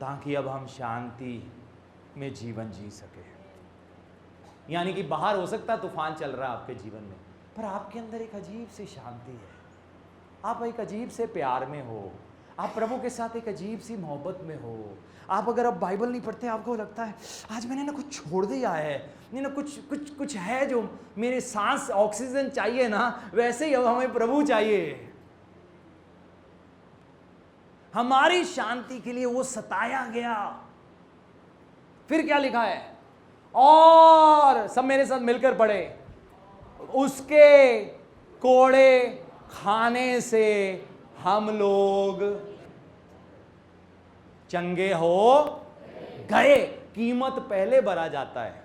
ताकि अब हम शांति में जीवन जी सके। यानी कि बाहर हो सकता तूफान चल रहा है आपके जीवन में, पर आपके अंदर एक अजीब सी शांति है। आप एक अजीब से प्यार में हो, आप प्रभु के साथ एक अजीब सी मोहब्बत में हो। आप अगर अब बाइबल नहीं पढ़ते, आपको लगता है आज मैंने ना कुछ छोड़ दिया है, नहीं ना कुछ है जो मेरे सांस ऑक्सीजन चाहिए ना, वैसे ही अब हमें प्रभु चाहिए। हमारी शांति के लिए वो सताया गया। फिर क्या लिखा है? और सब मेरे साथ मिलकर पढ़े, उसके कोड़े खाने से हम लोग चंगे हो गए। कीमत पहले भरा जाता है।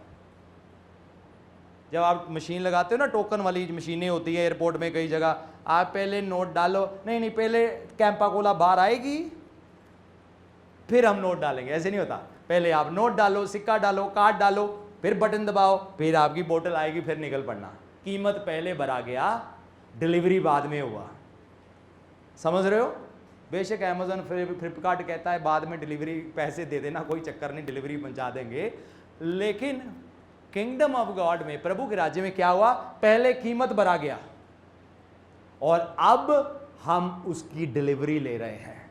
जब आप मशीन लगाते हो ना, टोकन वाली मशीनें होती है एयरपोर्ट में कई जगह, आप पहले नोट डालो, नहीं पहले कैंपा कोला बाहर आएगी फिर हम नोट डालेंगे। ऐसे नहीं होता, पहले आप नोट डालो, सिक्का डालो, कार्ड डालो, फिर बटन दबाओ, फिर आपकी बोतल आएगी, फिर निकल पड़ना। कीमत पहले भरा गया, डिलीवरी बाद में हुआ। समझ रहे हो? बेशक अमेजन फ्लिपकार्ट कहता है बाद में डिलीवरी पैसे दे देना, कोई चक्कर नहीं, डिलीवरी पहुंचा देंगे। लेकिन किंगडम ऑफ गॉड में, प्रभु के राज्य में क्या हुआ? पहले कीमत भरा गया, और अब हम उसकी डिलीवरी ले रहे हैं,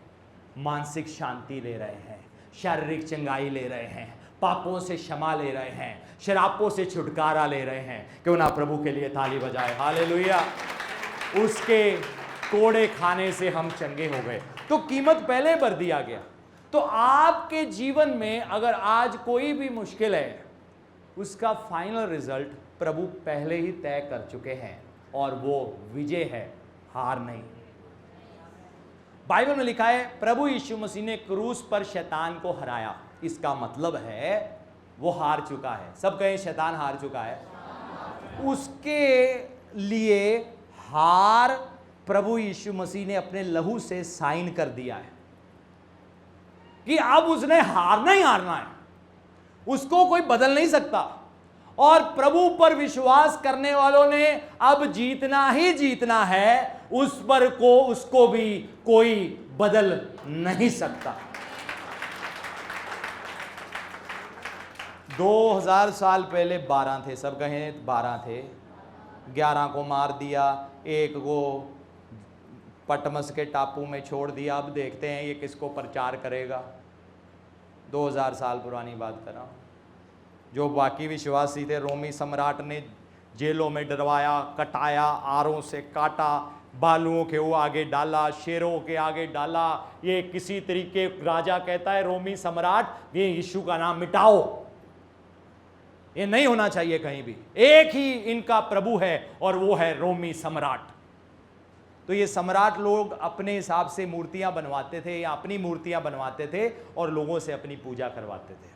मानसिक शांति ले रहे हैं, शारीरिक चंगाई ले रहे हैं, पापों से क्षमा ले रहे हैं, शराबों से छुटकारा ले रहे हैं। क्यों ना प्रभु के लिए ताली बजाए, हालेलुया। उसके कोड़े खाने से हम चंगे हो गए, तो कीमत पहले भर दिया गया। तो आपके जीवन में अगर आज कोई भी मुश्किल है, उसका फाइनल रिजल्ट प्रभु पहले ही तय कर चुके हैं, और वो विजय है, हार नहीं। बाइबल में लिखा है प्रभु यीशु मसीह ने क्रूस पर शैतान को हराया। इसका मतलब है वो हार चुका है। सब कहें शैतान हार चुका है। उसके लिए हार प्रभु यीशु मसीह ने अपने लहू से साइन कर दिया है कि अब उसने हारना ही हारना है, उसको कोई बदल नहीं सकता। और प्रभु पर विश्वास करने वालों ने अब जीतना ही जीतना है, उस पर को उसको भी कोई बदल नहीं सकता। 2000 साल पहले 12 थे, सब कहें 12 थे। 11 को मार दिया, एक को पटमस के टापू में छोड़ दिया। अब देखते हैं ये किसको प्रचार करेगा। 2000 साल पुरानी बात कर रहा हूँ। जो बाकी विश्वासी थे, रोमी सम्राट ने जेलों में डरवाया, कटाया, आरों से काटा, बालुओं के वो आगे डाला, शेरों के आगे डाला। ये किसी तरीके राजा कहता है रोमी सम्राट, ये यीशु का नाम मिटाओ, ये नहीं होना चाहिए कहीं भी। एक ही इनका प्रभु है और वो है रोमी सम्राट। तो ये सम्राट लोग अपने हिसाब से मूर्तियां बनवाते थे या अपनी मूर्तियां बनवाते थे और लोगों से अपनी पूजा करवाते थे।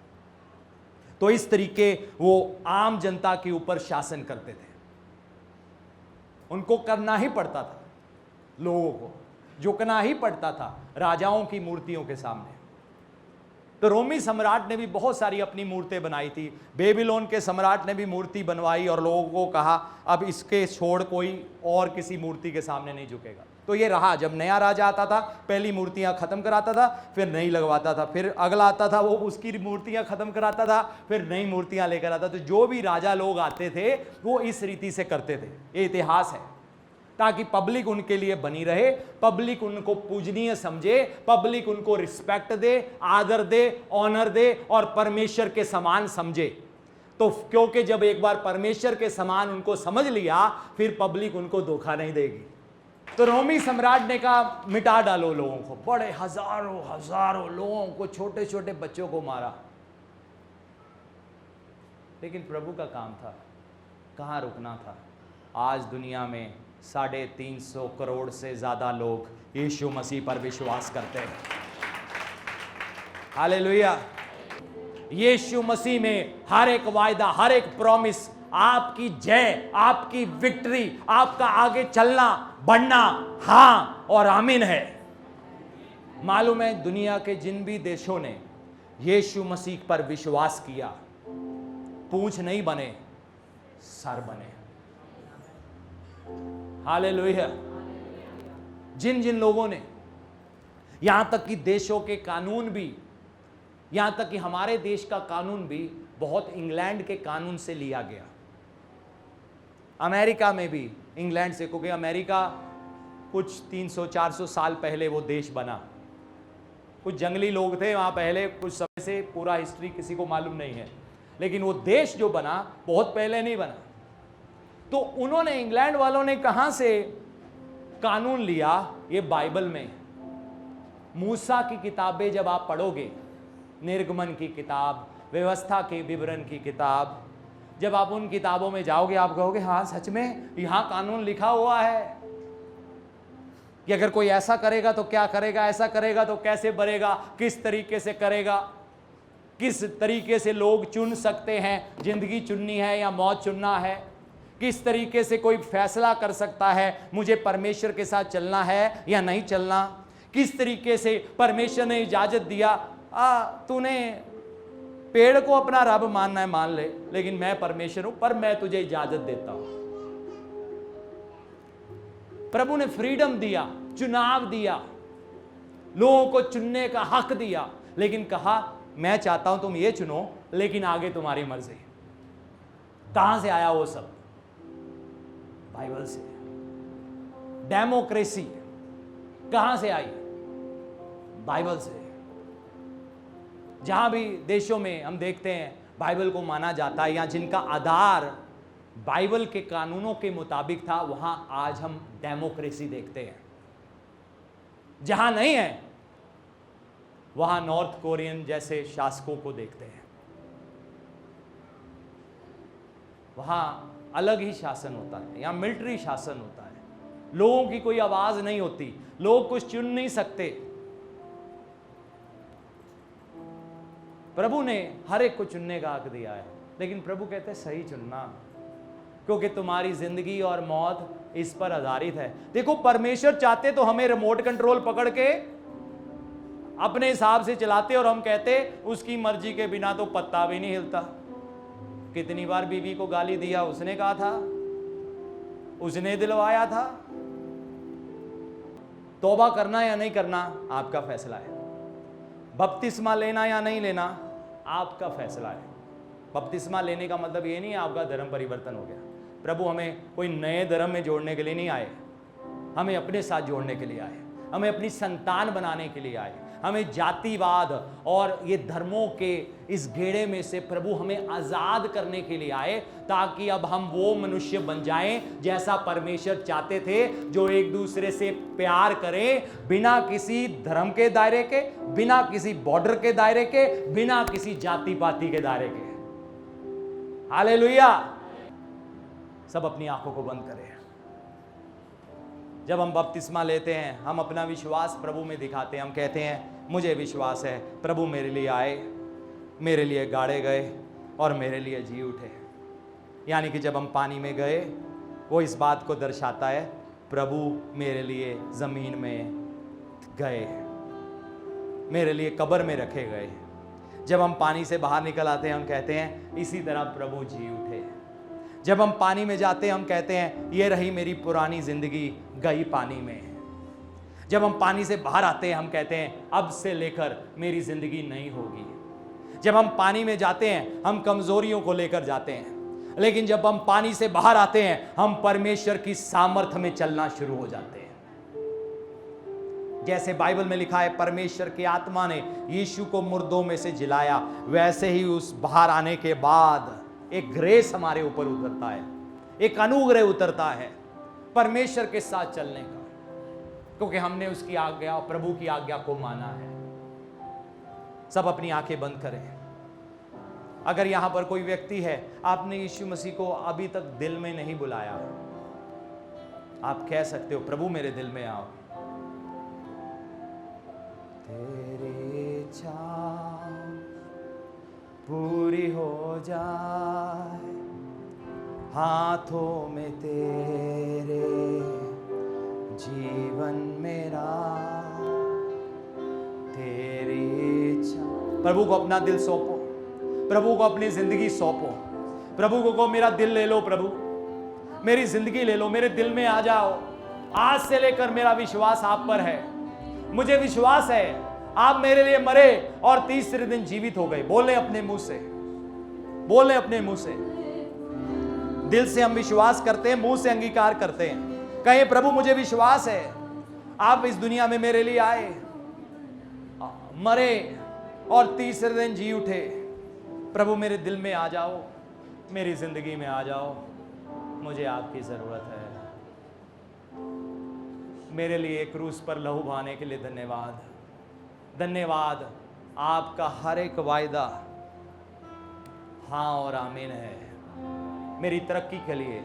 तो इस तरीके वो आम जनता के ऊपर शासन करते थे। उनको करना ही पड़ता था, लोगों को झुकना ही पड़ता था राजाओं की मूर्तियों के सामने। तो रोमी सम्राट ने भी बहुत सारी अपनी मूर्तें बनाई थी। बेबीलोन के सम्राट ने भी मूर्ति बनवाई और लोगों को कहा अब इसके छोड़ कोई और किसी मूर्ति के सामने नहीं झुकेगा। तो ये रहा, जब नया राजा आता था पहली मूर्तियां खत्म कराता था, फिर नई लगवाता था, फिर अगला आता था वो उसकी मूर्तियां खत्म कराता था, फिर नई मूर्तियां लेकर आता। तो जो भी राजा लोग आते थे वो इस रीति से करते थे। ये इतिहास है, ताकि पब्लिक उनके लिए बनी रहे, पब्लिक उनको पूजनीय समझे, पब्लिक उनको रिस्पेक्ट दे, आदर दे, ऑनर दे और परमेश्वर के समान समझे। तो क्योंकि जब एक बार परमेश्वर के समान उनको समझ लिया, फिर पब्लिक उनको धोखा नहीं देगी। तो रोमी सम्राट ने कहा मिटा डालो लोगों को। बड़े हजारों हजारों लोगों को, छोटे छोटे बच्चों को मारा। लेकिन प्रभु का काम था, कहाँ रुकना था। आज दुनिया में 350 करोड़ से ज्यादा लोग यीशु मसीह पर विश्वास करते हैं। हालेलुया। यीशु मसीह में हर एक वायदा, हर एक प्रॉमिस, आपकी जय, आपकी विक्ट्री, आपका आगे चलना, बढ़ना, हाँ और आमीन है। मालूम है दुनिया के जिन भी देशों ने यीशु मसीह पर विश्वास किया, पूंछ नहीं बने, सर बने। हालेलुया। जिन जिन लोगों ने, यहां तक कि देशों के कानून भी, यहां तक कि हमारे देश का कानून भी बहुत इंग्लैंड के कानून से लिया गया। अमेरिका में भी इंग्लैंड से, क्योंकि अमेरिका कुछ 300-400 साल पहले वो देश बना। कुछ जंगली लोग थे वहां पहले, कुछ समय से, पूरा हिस्ट्री किसी को मालूम नहीं है, लेकिन वो देश जो बना बहुत पहले नहीं बना। तो उन्होंने, इंग्लैंड वालों ने कहां से कानून लिया? ये बाइबल में मूसा की किताबें जब आप पढ़ोगे, निर्गमन की किताब, व्यवस्था के विवरण की किताब, जब आप उन किताबों में जाओगे आप कहोगे हाँ सच में यहां कानून लिखा हुआ है कि अगर कोई ऐसा करेगा तो क्या करेगा, ऐसा करेगा तो कैसे बढ़ेगा, किस तरीके से करेगा, किस तरीके से लोग चुन सकते हैं, जिंदगी चुननी है या मौत चुनना है, किस तरीके से कोई फैसला कर सकता है मुझे परमेश्वर के साथ चलना है या नहीं चलना, किस तरीके से परमेश्वर ने इजाजत दिया तूने पेड़ को अपना रब मानना है मान ले, लेकिन मैं परमेश्वर हूं, पर मैं तुझे इजाजत देता हूं। प्रभु ने फ्रीडम दिया, चुनाव दिया, लोगों को चुनने का हक दिया, लेकिन कहा मैं चाहता हूं तुम ये चुनो, लेकिन आगे तुम्हारी मर्जी। कहां से आया वो सब? बाइबल से। डेमोक्रेसी कहां से आई? बाइबल से। जहां भी देशों में हम देखते हैं बाइबल को माना जाता है या जिनका आधार बाइबल के कानूनों के मुताबिक था, वहां आज हम डेमोक्रेसी देखते हैं। जहां नहीं है वहां नॉर्थ कोरियन जैसे शासकों को देखते हैं। वहां अलग ही शासन होता है, यहां मिलिट्री शासन होता है, लोगों की कोई आवाज नहीं होती, लोग कुछ चुन नहीं सकते। प्रभु ने हर एक को चुनने का हक दिया है, लेकिन प्रभु कहते हैं सही चुनना, क्योंकि तुम्हारी जिंदगी और मौत इस पर आधारित है। देखो, परमेश्वर चाहते तो हमें रिमोट कंट्रोल पकड़ के अपने हिसाब से चलाते और हम कहते उसकी मर्जी के बिना तो पत्ता भी नहीं हिलता। कितनी बार बीवी को गाली दिया, उसने कहा था, उसने दिलवाया था। तौबा करना या नहीं करना आपका फैसला है। बपतिस्मा लेना या नहीं लेना आपका फैसला है। बपतिस्मा लेने का मतलब ये नहीं है आपका धर्म परिवर्तन हो गया। प्रभु हमें कोई नए धर्म में जोड़ने के लिए नहीं आए, हमें अपने साथ जोड़ने के लिए आए, हमें अपनी संतान बनाने के लिए आए, हमें जातिवाद और ये धर्मों के इस घेरे में से प्रभु हमें आजाद करने के लिए आए, ताकि अब हम वो मनुष्य बन जाएं जैसा परमेश्वर चाहते थे, जो एक दूसरे से प्यार करें, बिना किसी धर्म के दायरे के, बिना किसी बॉर्डर के दायरे के, बिना किसी जाति पाति के दायरे के। हालेलुया। सब अपनी आंखों को बंद करें। जब हम बपतिस्मा लेते हैं, हम अपना विश्वास प्रभु में दिखाते हैं। हम कहते हैं मुझे विश्वास है प्रभु मेरे लिए आए, मेरे लिए गाड़े गए और मेरे लिए जी उठे। यानी कि जब हम पानी में गए, वो इस बात को दर्शाता है प्रभु मेरे लिए ज़मीन में गए, मेरे लिए कब्र में रखे गए। जब हम पानी से बाहर निकल आते हैं, हम कहते हैं इसी तरह प्रभु जी उठे। जब हम पानी में जाते हैं, हम कहते हैं ये रही मेरी पुरानी जिंदगी गई पानी में। जब हम पानी से बाहर आते हैं, हम कहते हैं अब से लेकर मेरी जिंदगी नहीं होगी। जब हम पानी में जाते हैं, हम कमजोरियों को लेकर जाते हैं, लेकिन जब हम पानी से बाहर आते हैं, हम परमेश्वर की सामर्थ्य में चलना शुरू हो जाते हैं। जैसे बाइबल में लिखा है परमेश्वर की आत्मा ने यीशु को मुर्दों में से जिलाया, वैसे ही उस बाहर आने के बाद एक ग्रेस हमारे ऊपर उतरता है, एक अनुग्रह उतरता है परमेश्वर के साथ चलने का, क्योंकि हमने उसकी आज्ञा, प्रभु की आज्ञा को माना है। सब अपनी आंखें बंद करें। अगर यहां पर कोई व्यक्ति है, आपने यीशु मसीह को अभी तक दिल में नहीं बुलाया, आप कह सकते हो प्रभु मेरे दिल में आओ। तेरी इच्छा पूरी हो जाए, हाथों में तेरे जीवन मेरा, तेरी इच्छा। प्रभु को अपना दिल सौंपो, प्रभु को अपनी जिंदगी सौंपो, प्रभु को कहो मेरा दिल ले लो, प्रभु मेरी जिंदगी ले लो, मेरे दिल में आ जाओ। आज से लेकर मेरा विश्वास आप पर है। मुझे विश्वास है आप मेरे लिए मरे और तीसरे दिन जीवित हो गए। बोले अपने मुंह से, बोले अपने मुंह से। दिल से हम विश्वास करते हैं, मुंह से अंगीकार करते हैं। कहें प्रभु मुझे विश्वास है आप इस दुनिया में मेरे लिए आए, मरे और तीसरे दिन जी उठे। प्रभु मेरे दिल में आ जाओ, मेरी जिंदगी में आ जाओ, मुझे आपकी जरूरत है। मेरे लिए क्रूस पर लहू बहाने के लिए धन्यवाद, धन्यवाद। आपका हर एक वायदा हाँ और आमीन है। मेरी तरक्की के लिए,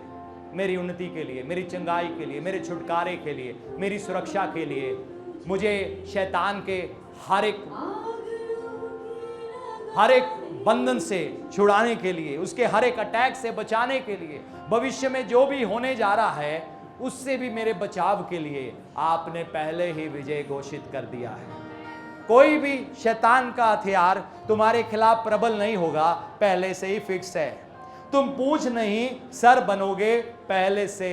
मेरी उन्नति के लिए, मेरी चंगाई के लिए, मेरे छुटकारे के लिए, मेरी सुरक्षा के लिए, मुझे शैतान के हर एक बंधन से छुड़ाने के लिए, उसके हर एक अटैक से बचाने के लिए, भविष्य में जो भी होने जा रहा है उससे भी मेरे बचाव के लिए आपने पहले ही विजय घोषित कर दिया है। कोई भी शैतान का हथियार तुम्हारे खिलाफ प्रबल नहीं होगा, पहले से ही फिक्स है। तुम पूंछ नहीं सर बनोगे, पहले से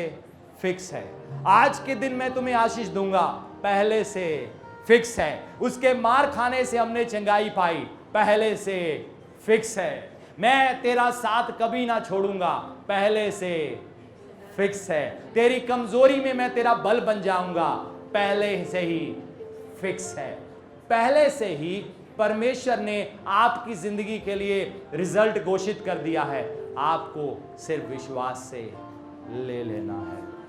फिक्स है। आज के दिन मैं तुम्हें आशीष दूंगा, पहले से फिक्स है। उसके मार खाने से हमने चंगाई पाई, पहले से फिक्स है। मैं तेरा साथ कभी ना छोड़ूंगा, पहले से फिक्स है। तेरी कमजोरी में मैं तेरा बल बन जाऊंगा, पहले से ही फिक्स है। पहले से ही परमेश्वर ने आपकी जिंदगी के लिए रिजल्ट घोषित कर दिया है, आपको सिर्फ विश्वास से ले लेना है।